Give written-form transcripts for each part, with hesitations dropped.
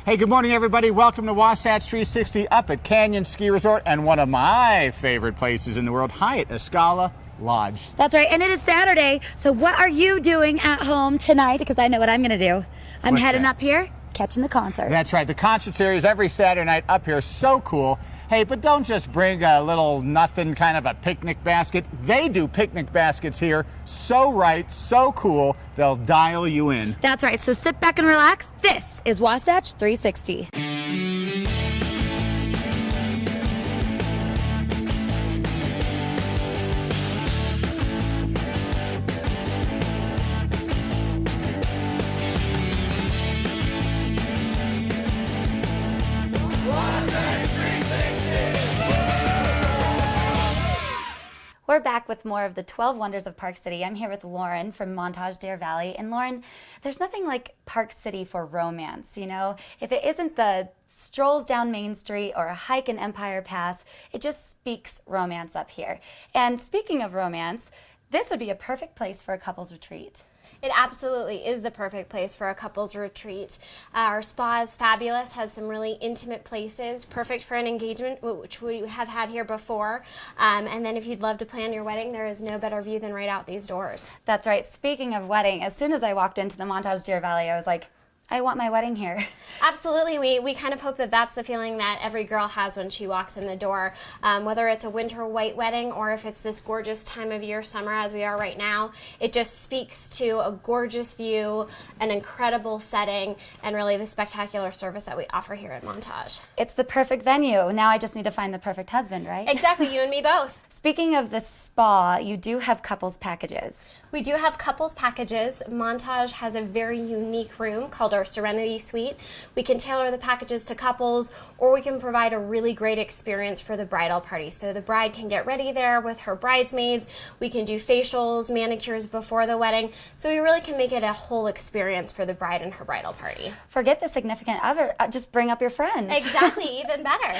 Hey, good morning, everybody. Welcome to Wasatch 360 up at Canyon Ski Resort and one of my favorite places in the world, Hyatt Escala Lodge. That's right, and it is Saturday, so what are you doing at home tonight? Because I know what I'm going to do. I'm heading up here, catching the concert. That's right. The concert series every Saturday night up here is so cool. Hey, but don't just bring a little nothing kind of a picnic basket. They do picnic baskets here. So right, so cool, they'll dial you in. That's right, so sit back and relax. This is Wasatch 360. We're back with more of the 12 Wonders of Park City. I'm here with Lauren from Montage Deer Valley. And Lauren, there's nothing like Park City for romance, you know? If it isn't the strolls down Main Street or a hike in Empire Pass, it just speaks romance up here. And speaking of romance, this would be a perfect place for a couple's retreat. It absolutely is the perfect place for a couple's retreat. Our spa is fabulous, has some really intimate places, perfect for an engagement, which we have had here before. And then if you'd love to plan your wedding, there is no better view than right out these doors. That's right. Speaking of wedding, as soon as I walked into the Montage Deer Valley, I was like, I want my wedding here. Absolutely. We kind of hope that that's the feeling that every girl has when she walks in the door. Whether it's a winter white wedding or if it's this gorgeous time of year, summer as we are right now, it just speaks to a gorgeous view, an incredible setting, and really the spectacular service that we offer here at Montage. It's the perfect venue. Now I just need to find the perfect husband, right? Exactly, you and me both. Speaking of the spa, you do have couples packages. We do have couples packages. Montage has a very unique room called our Serenity Suite. We can tailor the packages to couples, or we can provide a really great experience for the bridal party. So the bride can get ready there with her bridesmaids. We can do facials, manicures before the wedding. So we really can make it a whole experience for the bride and her bridal party. Forget the significant other, just bring up your friends. Exactly, even better.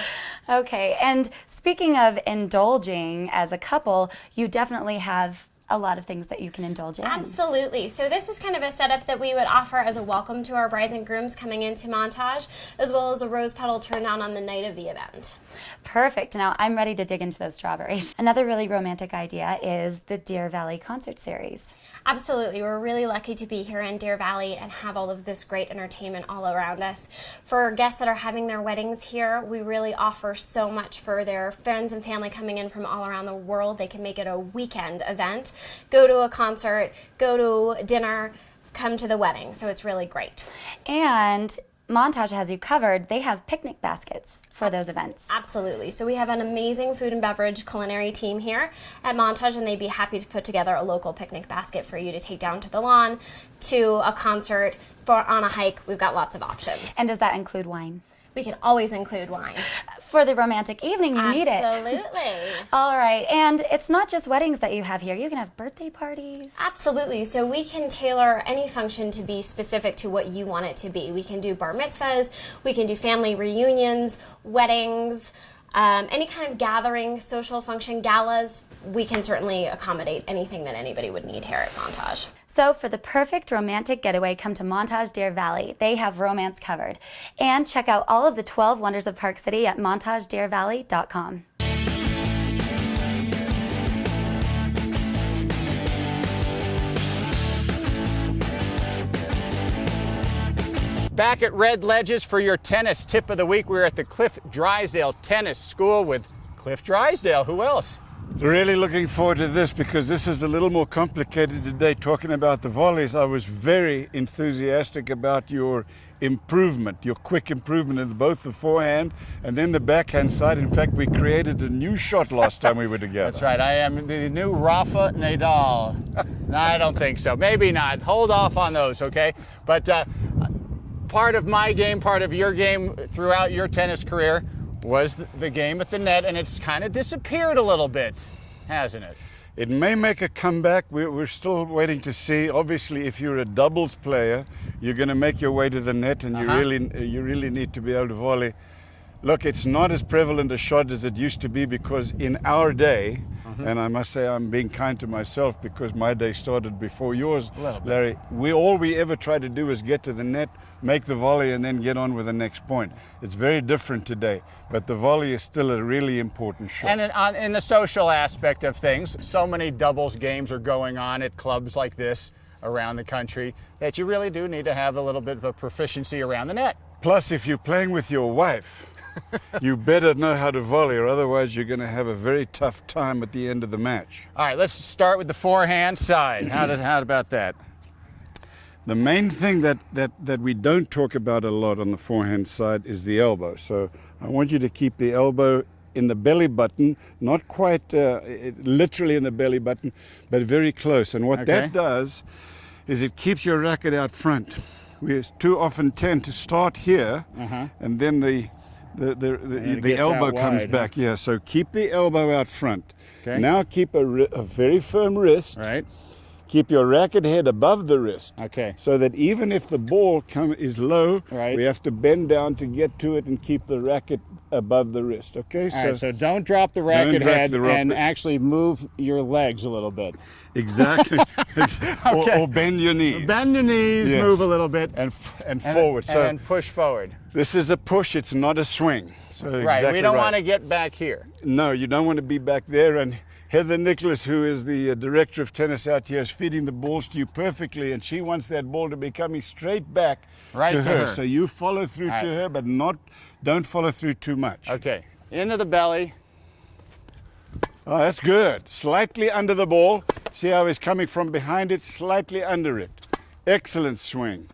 Okay, and speaking of indulging as a couple, you definitely have a lot of things that you can indulge in. Absolutely. So this is kind of a setup that we would offer as a welcome to our brides and grooms coming into Montage, as well as a rose petal turn down on the night of the event. Perfect. Now I'm ready to dig into those strawberries. Another really romantic idea is the Deer Valley concert series. Absolutely. We're really lucky to be here in Deer Valley and have all of this great entertainment all around us. For guests that are having their weddings here, we really offer so much for their friends and family coming in from all around the world. They can make it a weekend event, go to a concert, go to dinner, come to the wedding. So it's really great. And Montage has you covered. They have picnic baskets for those events. Absolutely. So we have an amazing food and beverage culinary team here at Montage, and they'd be happy to put together a local picnic basket for you to take down to the lawn, to a concert, on a hike. We've got lots of options. And does that include wine? We can always include wine. For the romantic evening, you need it. Absolutely. All right, and it's not just weddings that you have here. You can have birthday parties. Absolutely. So we can tailor any function to be specific to what you want it to be. We can do bar mitzvahs, we can do family reunions, weddings, any kind of gathering, social function, galas. We can certainly accommodate anything that anybody would need here at Montage. So for the perfect romantic getaway, come to Montage Deer Valley. They have romance covered. And check out all of the 12 Wonders of Park City at montagedeervalley.com. Back at Red Ledges for your tennis tip of the week. We're at the Cliff Drysdale Tennis School with Cliff Drysdale. Who else? Really looking forward to this because this is a little more complicated today. Talking about the volleys, I was very enthusiastic about your improvement, your quick improvement in both the forehand and then the backhand side. In fact, we created a new shot last time we were together. That's right. I am the new Rafa Nadal. No, I don't think so. Maybe not. Hold off on those, okay? But part of my game, part of your game throughout your tennis career was the game at the net, and it's kind of disappeared a little bit, hasn't it? It may make a comeback. We're still waiting to see. Obviously, if you're a doubles player, you're going to make your way to the net, and you really need to be able to volley. Look, it's not as prevalent a shot as it used to be because in our day, And I must say I'm being kind to myself because my day started before yours, A little bit. Larry. All we ever try to do is get to the net, make the volley, and then get on with the next point. It's very different today, but the volley is still a really important shot. And in the social aspect of things, so many doubles games are going on at clubs like this around the country that you really do need to have a little bit of a proficiency around the net. Plus, if you're playing with your wife, you better know how to volley, or otherwise you're going to have a very tough time at the end of the match. All right, let's start with the forehand side. How about that? The main thing that we don't talk about a lot on the forehand side is the elbow. So I want you to keep the elbow in the belly button, not quite literally in the belly button, but very close. And what that does is it keeps your racket out front. We too often tend to start here, and then the elbow comes back. Yeah, so keep the elbow out front. Okay. Now keep a very firm wrist. Right. Keep your racket head above the wrist. Okay. So that even if the ball is low, Right. we have to bend down to get to it and keep the racket above the wrist. Okay. All right, so don't drop the racket drop head the rope. and actually move your legs a little bit. Exactly. Okay. or bend your knees. Bend your knees, Yes. move a little bit, and forward. and So then push forward. this is a push. It's not a swing. So Right. exactly We don't right. want to get back here. No, you don't want to be back there. And Heather Nicholas, who is the director of tennis out here, is feeding the balls to you perfectly, and she wants that ball to be coming straight back Right to to her. her. So you follow through All to right. her, but don't follow through too much. Okay. Into the belly. Oh, that's good. Slightly under the ball. See how he's coming from behind it, slightly under it. Excellent swing.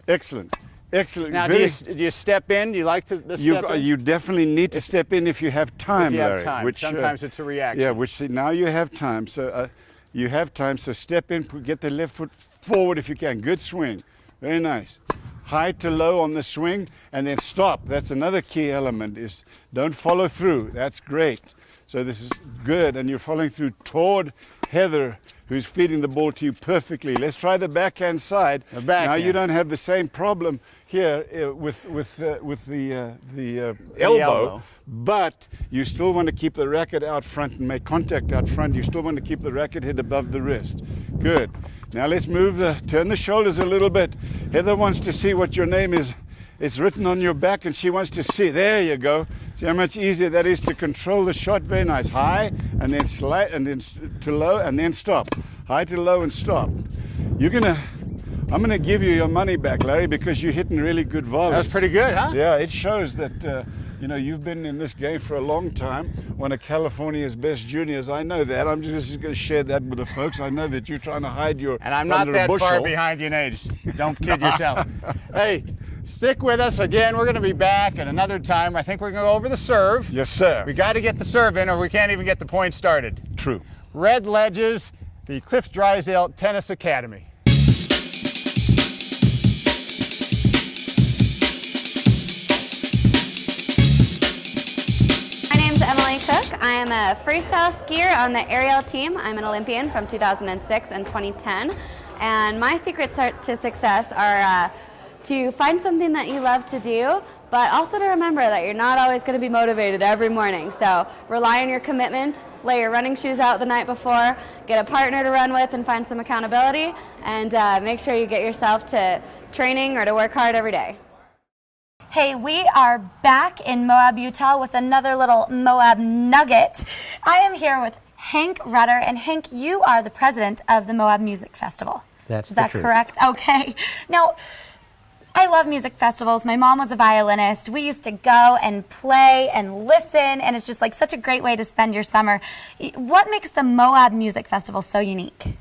Excellent. Excellent. Now, do you step in? Do you like the step in? You definitely need to step in if you have time, If you have Larry. time. Which, Sometimes it's a reaction. Yeah, now you have time. So you have time, so step in, get the left foot forward if you can. Good swing. Very nice. High to low on the swing, and then stop. That's another key element, is don't follow through. That's great. So this is good, and you're following through toward Heather, who's feeding the ball to you perfectly. Let's try the backhand side. The backhand. Now you don't have the same problem here with the elbow, but you still want to keep the racket out front and make contact out front. You still want to keep the racket head above the wrist. Good. Now let's turn the shoulders a little bit. Heather wants to see what your name is. It's written on your back, and she wants to see. There you go. See how much easier that is to control the shot. Very nice. High, and then slight, and then to low, and then stop. High to low and stop. I'm gonna give you your money back, Larry, because you're hitting really good volleys. That was pretty good, huh? Yeah, it shows that you've been in this game for a long time. One of California's best juniors. I know that. I'm just going to share that with the folks. I know that you're trying to hide your And I'm not under a that far bushel. behind you in age. Don't kid yourself. Hey, stick with us. Again, we're going to be back at another time. I think we're going to go over the serve. Yes, sir. We got to get the serve in, or we can't even get the point started. True. Red Ledges, the Cliff Drysdale Tennis Academy. I am a freestyle skier on the aerial team. I'm an Olympian from 2006 and 2010. And my secrets to success are to find something that you love to do, but also to remember that you're not always going to be motivated every morning. So rely on your commitment, lay your running shoes out the night before, get a partner to run with and find some accountability, and make sure you get yourself to training or to work hard every day. Hey, we are back in Moab, Utah with another little Moab nugget. I am here with Hank Rudder, and Hank, you are the president of the Moab Music Festival. That's Is the that truth. correct? Okay. Now, I love music festivals. My mom was a violinist. We used to go and play and listen, and it's just like such a great way to spend your summer. What makes the Moab Music Festival so unique?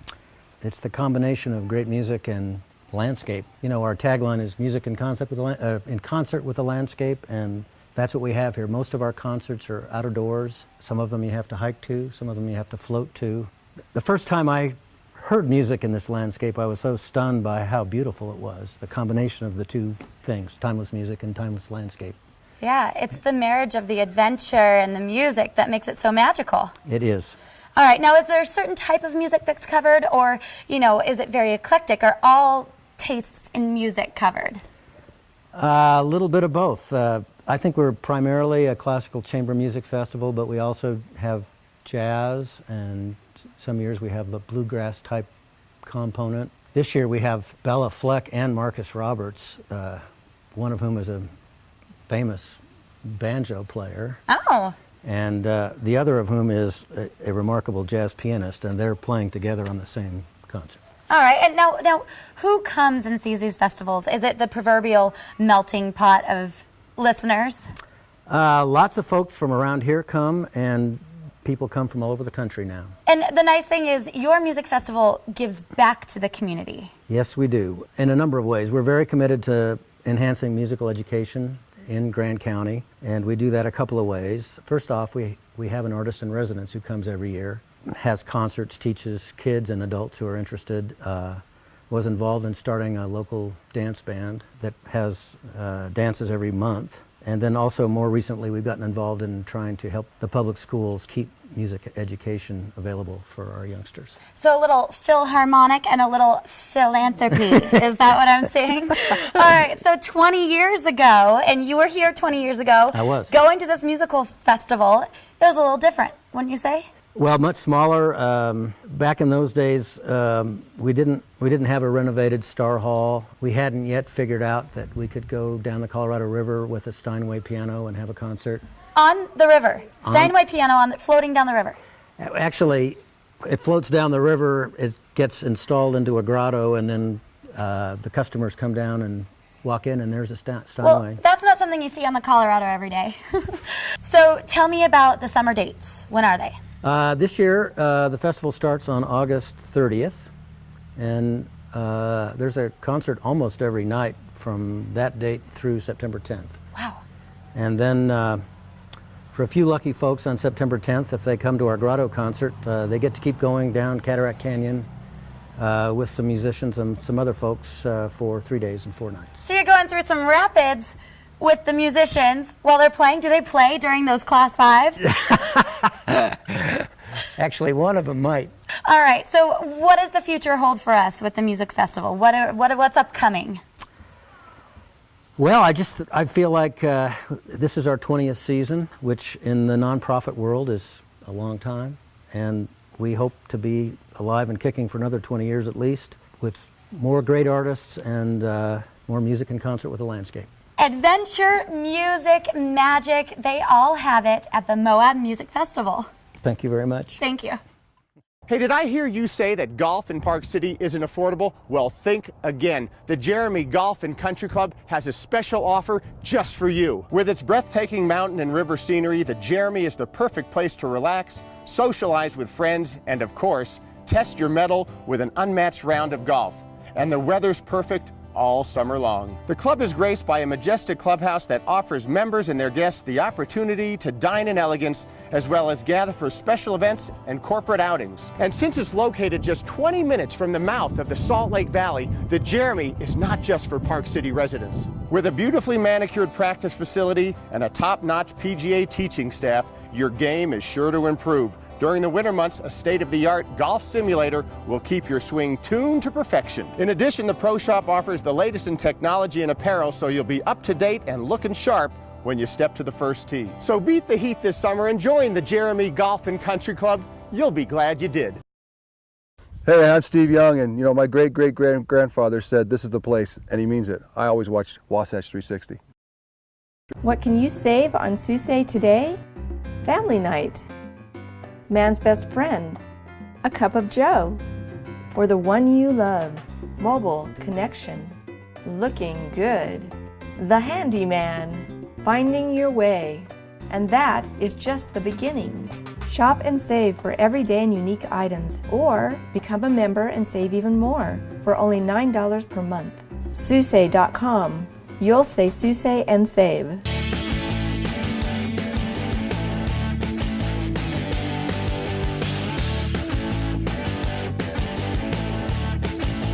It's the combination of great music and landscape. You know, our tagline is music in concert with the landscape, and that's what we have here. Most of our concerts are outdoors. Some of them you have to hike to, some of them you have to float to. The first time I heard music in this landscape, I was so stunned by how beautiful it was, the combination of the two things, timeless music and timeless landscape. Yeah, it's the marriage of the adventure and the music that makes it so magical. It is. All right, now is there a certain type of music that's covered, or, you know, is it very eclectic? Are all tastes in music covered? A little bit of both. I think we're primarily a classical chamber music festival, but we also have jazz, and some years we have the bluegrass type component. This year we have Bella Fleck and Marcus Roberts, one of whom is a famous banjo player. Oh. And the other of whom is a remarkable jazz pianist, and they're playing together on the same concert. All right, and now, who comes and sees these festivals? Is it the proverbial melting pot of listeners? Lots of folks from around here come, and people come from all over the country now. And the nice thing is, your music festival gives back to the community. Yes, we do, in a number of ways. We're very committed to enhancing musical education in Grand County, and we do that a couple of ways. First off, we have an artist in residence who comes every year, has concerts, teaches kids and adults who are interested, was involved in starting a local dance band that has dances every month. And then also more recently we've gotten involved in trying to help the public schools keep music education available for our youngsters. So a little Philharmonic and a little philanthropy. Is that what I'm saying? All right, so 20 years ago, and you were here 20 years ago. I was. Going to this musical festival, it was a little different, wouldn't you say? Well, much smaller. Back in those days, we didn't have a renovated Star Hall. We hadn't yet figured out that we could go down the Colorado River with a Steinway piano and have a concert. On the river, Steinway piano floating down the river. Actually, it floats down the river. It gets installed into a grotto, and then the customers come down and walk in, and there's a Steinway. Well, that's not something you see on the Colorado every day. So tell me about the summer dates. When are they? This year, the festival starts on August 30th, and there's a concert almost every night from that date through September 10th. Wow. And then for a few lucky folks on September 10th, if they come to our grotto concert, they get to keep going down Cataract Canyon with some musicians and some other folks for 3 days and 4 nights. So you're going through some rapids with the musicians while they're playing. Do they play during those class 5s? Actually, one of them might. All right, so what does the future hold for us with the music festival? What's upcoming? Well, I feel like this is our 20th season, which in the nonprofit world is a long time, and we hope to be alive and kicking for another 20 years at least, with more great artists and more music in concert with the landscape. Adventure, music, magic, they all have it at the Moab Music Festival. Thank you very much. Thank you. Hey, did I hear you say that golf in Park City isn't affordable? Well, think again. The Jeremy Golf and Country Club has a special offer just for you. With its breathtaking mountain and river scenery, the Jeremy is the perfect place to relax, socialize with friends, and of course, test your mettle with an unmatched round of golf. And the weather's perfect all summer long. The club is graced by a majestic clubhouse that offers members and their guests the opportunity to dine in elegance, as well as gather for special events and corporate outings. And since it's located just 20 minutes from the mouth of the Salt Lake Valley, the Jeremy is not just for Park City residents. With a beautifully manicured practice facility and a top-notch PGA teaching staff, your game is sure to improve. During the winter months, a state-of-the-art golf simulator will keep your swing tuned to perfection. In addition, the Pro Shop offers the latest in technology and apparel, so you'll be up to date and looking sharp when you step to the first tee. So beat the heat this summer and join the Jeremy Golf and Country Club. You'll be glad you did. Hey, I'm Steve Young, and you know, my great-great-grandfather said this is the place, and he means it. I always watch Wasatch 360. What can you save on Susay today? Family night. Man's best friend. A cup of joe. For the one you love. Mobile connection. Looking good. The handyman. Finding your way. And that is just the beginning. Shop and save for everyday and unique items, or become a member and save even more for only $9 per month. Susay.com. You'll say Susay and save.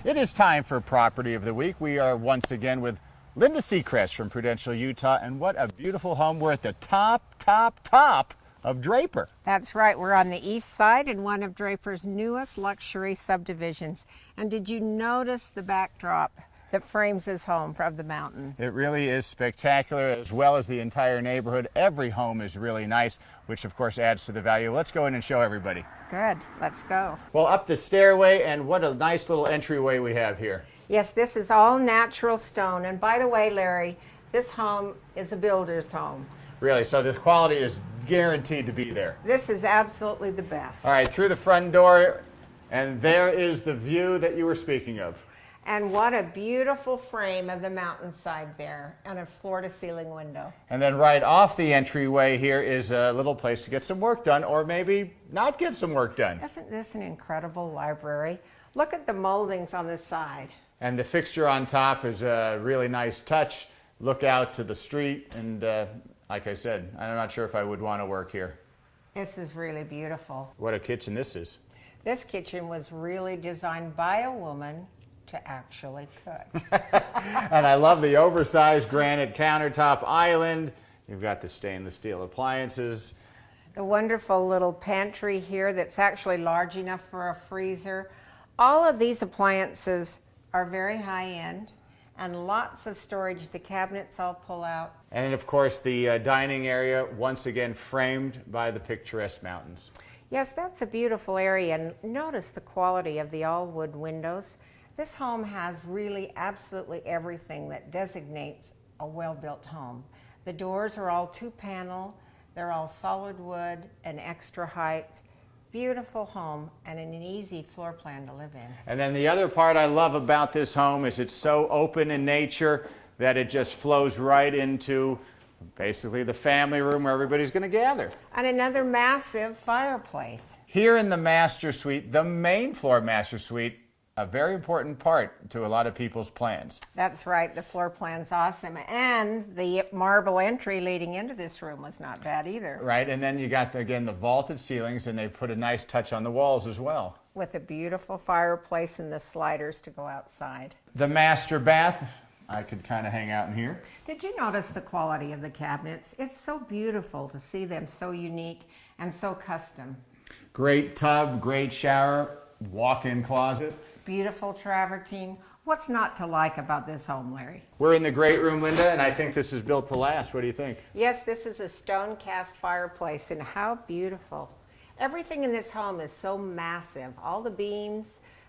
It is time for Property of the Week. We are once again with Linda Seacrest from Prudential, Utah, and what a beautiful home. We're at the top of Draper. That's right. We're on the east side in one of Draper's newest luxury subdivisions. And did you notice the backdrop? that frames this home of the mountain. It really is spectacular, as well as the entire neighborhood. Every home is really nice, which of course adds to the value. Let's go in and show everybody. Good, let's go. Well, up the stairway, and what a nice little entryway we have here. Yes, this is all natural stone. And by the way, Larry, this home is a builder's home. Really, so the quality is guaranteed to be there. This is absolutely the best. All right, through the front door, and there is the view that you were speaking of. And what a beautiful frame of the mountainside there, and a floor-to-ceiling window. And then right off the entryway here is a little place to get some work done, or maybe not get some work done. Isn't this an incredible library? Look at the moldings on the side. And the fixture on top is a really nice touch. Look out to the street, and like I said, I'm not sure if I would want to work here. This is really beautiful. What a kitchen this is. This kitchen was really designed by a woman to actually cook. And I love the oversized granite countertop island. You've got the stainless steel appliances. The wonderful little pantry here that's actually large enough for a freezer. All of these appliances are very high end, and lots of storage. The cabinets all pull out. And of course the dining area, once again framed by the picturesque mountains. Yes, that's a beautiful area, and notice the quality of the all-wood windows. This home has really absolutely everything that designates a well-built home. The doors are all 2-panel, they're all solid wood and extra height. Beautiful home and an easy floor plan to live in. And then the other part I love about this home is it's so open in nature that it just flows right into basically the family room where everybody's going to gather. And another massive fireplace. Here in the master suite, the main floor master suite, a very important part to a lot of people's plans. That's right, the floor plan's awesome. And the marble entry leading into this room was not bad either. Right, and then you got, again, the vaulted ceilings, and they put a nice touch on the walls as well. With a beautiful fireplace and the sliders to go outside. The master bath, I could kind of hang out in here. Did you notice the quality of the cabinets? It's so beautiful to see them so unique and so custom. Great tub, great shower, walk-in closet. Beautiful travertine. What's not to like about this home, Larry? We're in the great room, Linda, and I think this is built to last. What do you think? Yes, this is a stone cast fireplace, and how beautiful. Everything in this home is so massive. All the beams,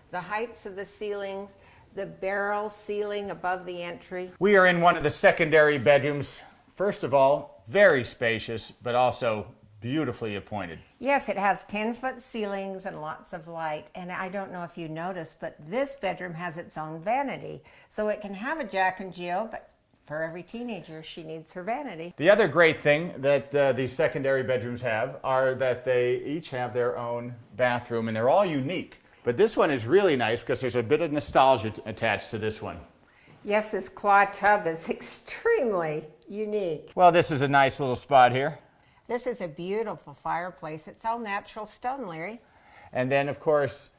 the heights of the ceilings, the barrel ceiling above the entry. We are in one of the secondary bedrooms. First of all, very spacious, but also beautifully appointed. Yes, it has 10-foot ceilings and lots of light. And I don't know if you noticed, but this bedroom has its own vanity. So it can have a Jack and Jill, but for every teenager, she needs her vanity. The other great thing that these secondary bedrooms have are that they each have their own bathroom, and they're all unique. But this one is really nice because there's a bit of nostalgia attached to this one. Yes, this claw tub is extremely unique. Well, this is a nice little spot here. This is a beautiful fireplace. It's all natural stone, Larry. And then, of course,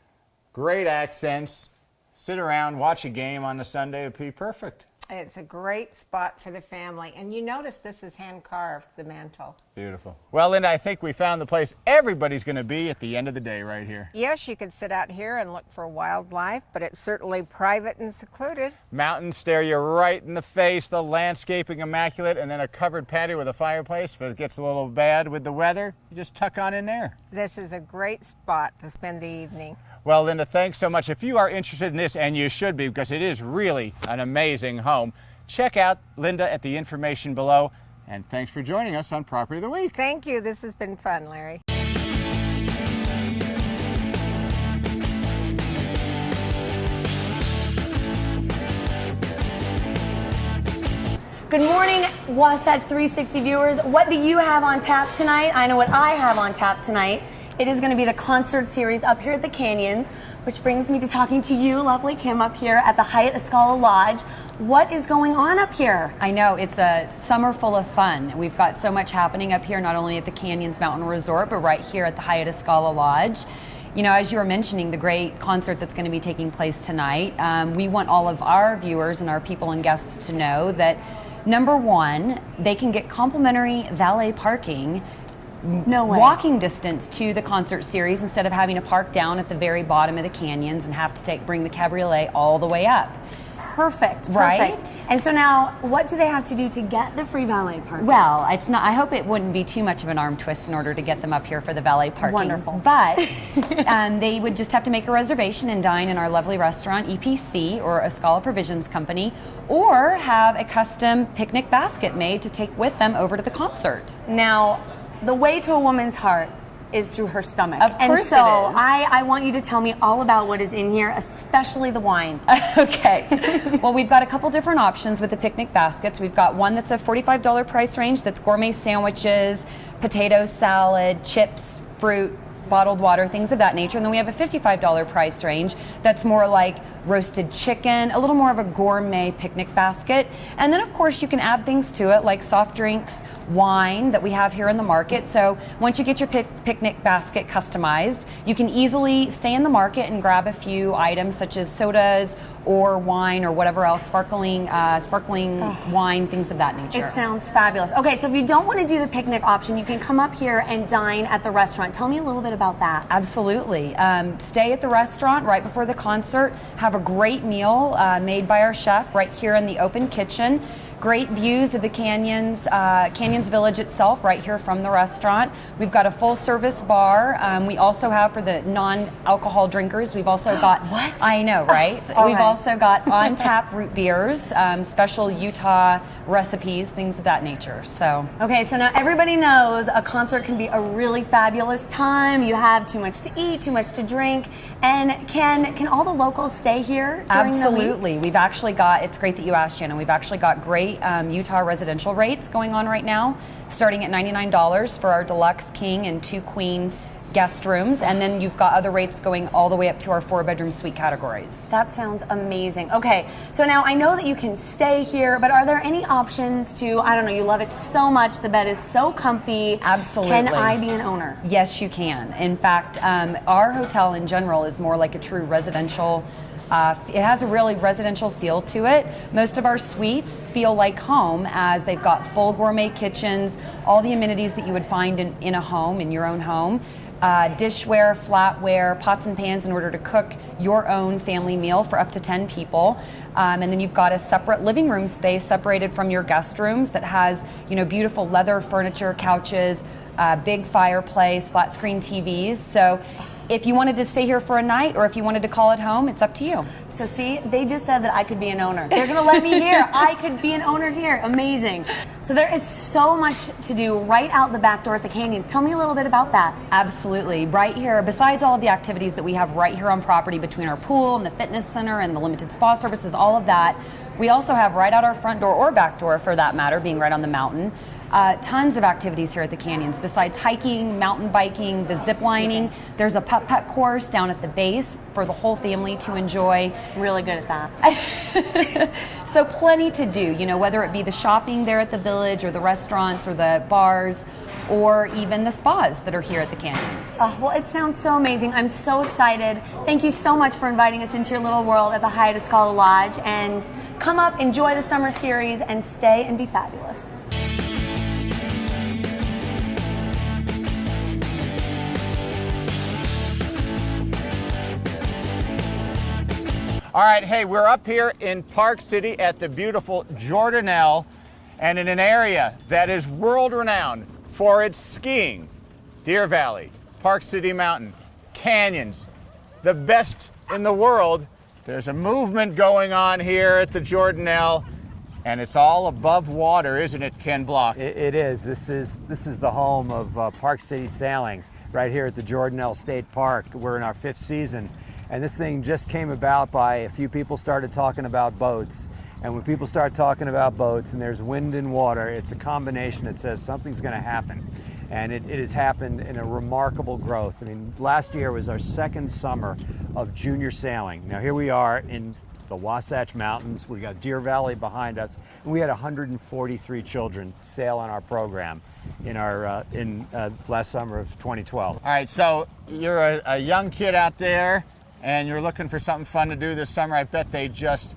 great accents. Sit around, watch a game on a Sunday would be perfect. It's a great spot for the family. And you notice this is hand-carved, the mantle. Beautiful. Well, Linda, I think we found the place everybody's going to be at the end of the day right here. Yes, you could sit out here and look for wildlife, but it's certainly private and secluded. Mountains stare you right in the face, the landscaping immaculate, and then a covered patio with a fireplace. If it gets a little bad with the weather, you just tuck on in there. This is a great spot to spend the evening. Well, Linda, thanks so much. If you are interested in this, and you should be because it is really an amazing home, check out Linda at the information below. And thanks for joining us on Property of the Week. Thank you. This has been fun, Larry. Good morning, Wasatch 360 viewers. What do you have on tap tonight? I know what I have on tap tonight. It is going to be the concert series up here at the Canyons, which brings me to talking to you, lovely Kim, up here at the Hyatt Escala Lodge. What is going on up here? I know, it's a summer full of fun. We've got so much happening up here, not only at the Canyons Mountain Resort, but right here at the Hyatt Escala Lodge. You know, as you were mentioning, the great concert that's going to be taking place tonight, we want all of our viewers and our people and guests to know that, number one, they can get complimentary valet parking. No way. Walking distance to the concert series instead of having to park down at the very bottom of the canyons and have to bring the cabriolet all the way up. Perfect. Right? And so now, what do they have to do to get the free valet parking? Well, it's not. I hope it wouldn't be too much of an arm twist in order to get them up here for the valet parking. Wonderful. But they would just have to make a reservation and dine in our lovely restaurant, EPC, or a Scala Provisions Company, or have a custom picnic basket made to take with them over to the concert. Now, the way to a woman's heart is through her stomach. Of course and so it is. I want you to tell me all about what is in here, especially the wine. Okay. Well, we've got a couple different options with the picnic baskets. We've got one that's a $45 price range that's gourmet sandwiches, potato salad, chips, fruit, bottled water, things of that nature. And then we have a $55 price range that's more like roasted chicken, a little more of a gourmet picnic basket. And then, of course, you can add things to it like soft drinks, wine that we have here in the market. So once you get your picnic basket customized, you can easily stay in the market and grab a few items such as sodas or wine or whatever else, sparkling wine, things of that nature. It sounds fabulous. Okay, so if you don't want to do the picnic option, you can come up here and dine at the restaurant. Tell me a little bit about that. Absolutely. Stay at the restaurant right before the concert, have a great meal made by our chef right here in the open kitchen. Great views of the canyons, Canyons Village itself right here from the restaurant. We've got a full service bar. We also have, for the non-alcohol drinkers, we've also got, What? I know, right? All We've right. also got on-tap root beers, special Utah recipes, things of that nature. So. Okay, so now everybody knows a concert can be a really fabulous time. You have too much to eat, too much to drink, and can all the locals stay here during the week? Absolutely. We've actually got, it's great that you asked, Shannon, we've actually got great Utah residential rates going on right now, starting at $99 for our deluxe king and 2 queen guest rooms, and then you've got other rates going all the way up to our 4-bedroom suite categories. That sounds amazing. Okay, so now I know that you can stay here, but are there any options to, I don't know, you love it so much, the bed is so comfy. Absolutely. Can I be an owner? Yes, you can. In fact, our hotel in general is more like a true residential. It has a really residential feel to it. Most of our suites feel like home, as they've got full gourmet kitchens, all the amenities that you would find in a home, in your own home. Dishware, flatware, pots and pans in order to cook your own family meal for up to 10 people. And then you've got a separate living room space separated from your guest rooms that has, beautiful leather furniture, couches, big fireplace, flat screen TVs. So if you wanted to stay here for a night or if you wanted to call it home, it's up to you. So see, they just said that I could be an owner. They're gonna let me here. I could be an owner here. Amazing. So there is so much to do right out the back door at the Canyons. Tell me a little bit about that. Absolutely. Right here, besides all of the activities that we have right here on property between our pool and the fitness center and the limited spa services, all of that, we also have right out our front door or back door, for that matter, being right on the mountain, tons of activities here at the Canyons. Besides hiking, mountain biking, the zip lining, there's a putt-putt course down at the base for the whole family to enjoy. Really good at that. So plenty to do, whether it be the shopping there at the village or the restaurants or the bars or even the spas that are here at the Canyons. Oh, well, it sounds so amazing. I'm so excited. Thank you so much for inviting us into your little world at the Hyatt Escala Lodge. And come up, enjoy the summer series, and stay and be fabulous. All right, hey, we're up here in Park City at the beautiful Jordanelle, and in an area that is world-renowned for its skiing. Deer Valley, Park City Mountain, canyons, the best in the world. There's a movement going on here at the Jordanelle, and it's all above water, isn't it, Ken Block? It is. This is the home of Park City Sailing, right here at the Jordanelle State Park. We're in our 5th season. And this thing just came about by a few people started talking about boats. And when people start talking about boats and there's wind and water, it's a combination that says something's going to happen. And it has happened in a remarkable growth. I mean, last year was our 2nd summer of junior sailing. Now here we are in the Wasatch Mountains. We got Deer Valley behind us, and we had 143 children sail on our program in our last summer of 2012. All right, so you're a young kid out there, and you're looking for something fun to do this summer. I bet they just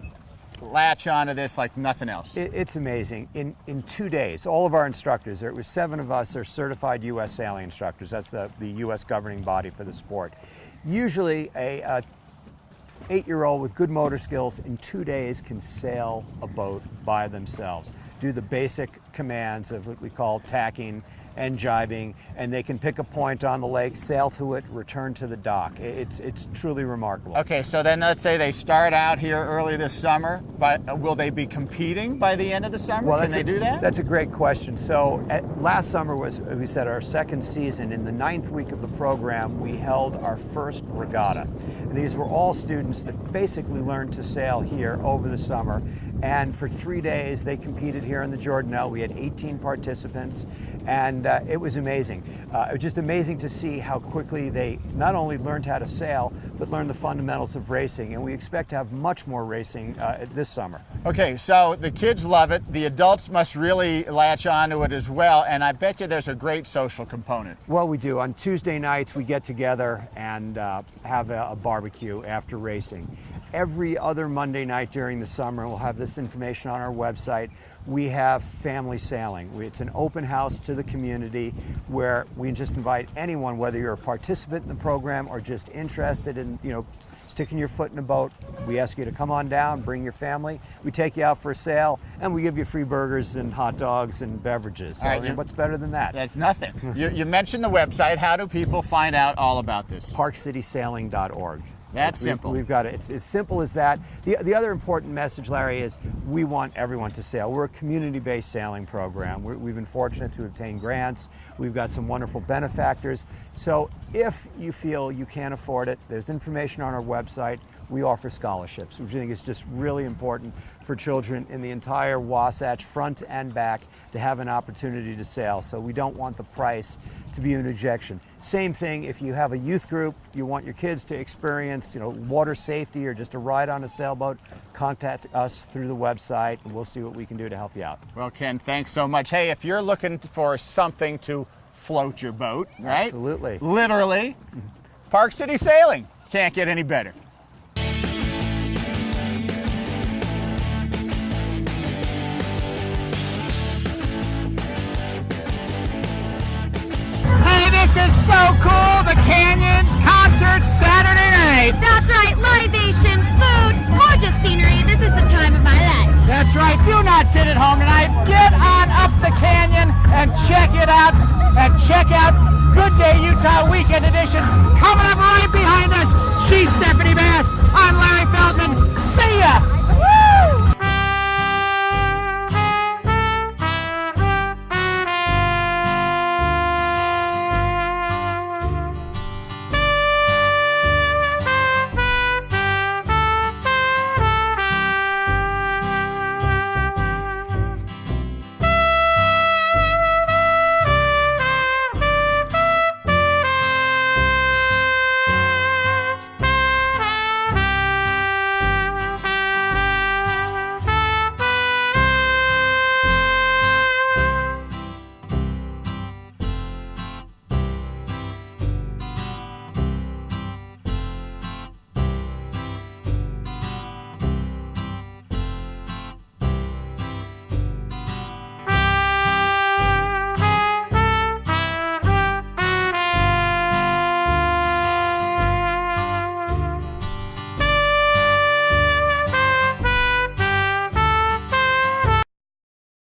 latch onto this like nothing else. It's amazing. In 2 days, all of our instructors, there was 7 of us, are certified U.S. sailing instructors. That's the U.S. governing body for the sport. Usually a 8-year-old with good motor skills in 2 days can sail a boat by themselves, do the basic commands of what we call tacking and jibing, and they can pick a point on the lake, sail to it, return to the dock. It's truly remarkable. Okay, so then let's say they start out here early this summer, but will they be competing by the end of the summer? Well, Can they do that? That's a great question. So last summer was, we said, our second season. In the 9th week of the program, we held our first regatta. And these were all students that basically learned to sail here over the summer. And for 3 days, they competed here in the Jordanelle. We had 18 participants, and it was amazing. It was just amazing to see how quickly they not only learned how to sail, but learned the fundamentals of racing. And we expect to have much more racing this summer. Okay, so the kids love it. The adults must really latch onto it as well, and I bet you there's a great social component. Well, we do. On Tuesday nights, we get together and have a barbecue after racing. Every other Monday night during the summer, we'll have this information on our website, we have family sailing. It's an open house to the community where we just invite anyone, whether you're a participant in the program or just interested in, sticking your foot in a boat. We ask you to come on down, bring your family. We take you out for a sail, and we give you free burgers and hot dogs and beverages. So, what's better than that? That's nothing. You mentioned the website. How do people find out all about this? ParkCitySailing.org. That's simple. We've got it. It's as simple as that. The other important message, Larry, is we want everyone to sail. We're a community-based sailing program. We've been fortunate to obtain grants. We've got some wonderful benefactors. So if you feel you can't afford it, there's information on our website. We offer scholarships, which I think is just really important for children in the entire Wasatch Front and back to have an opportunity to sail. So we don't want the price to be an objection. Same thing if you have a youth group, you want your kids to experience, water safety or just a ride on a sailboat, contact us through the website and we'll see what we can do to help you out. Well, Ken, thanks so much. Hey, if you're looking for something to float your boat, right? Absolutely. Literally, Park City Sailing. Can't get any better. This is so cool! The Canyons concert Saturday night! That's right, libations, food, gorgeous scenery. This is the time of my life. That's right, do not sit at home tonight. Get on up the canyon and check it out. And check out Good Day Utah Weekend Edition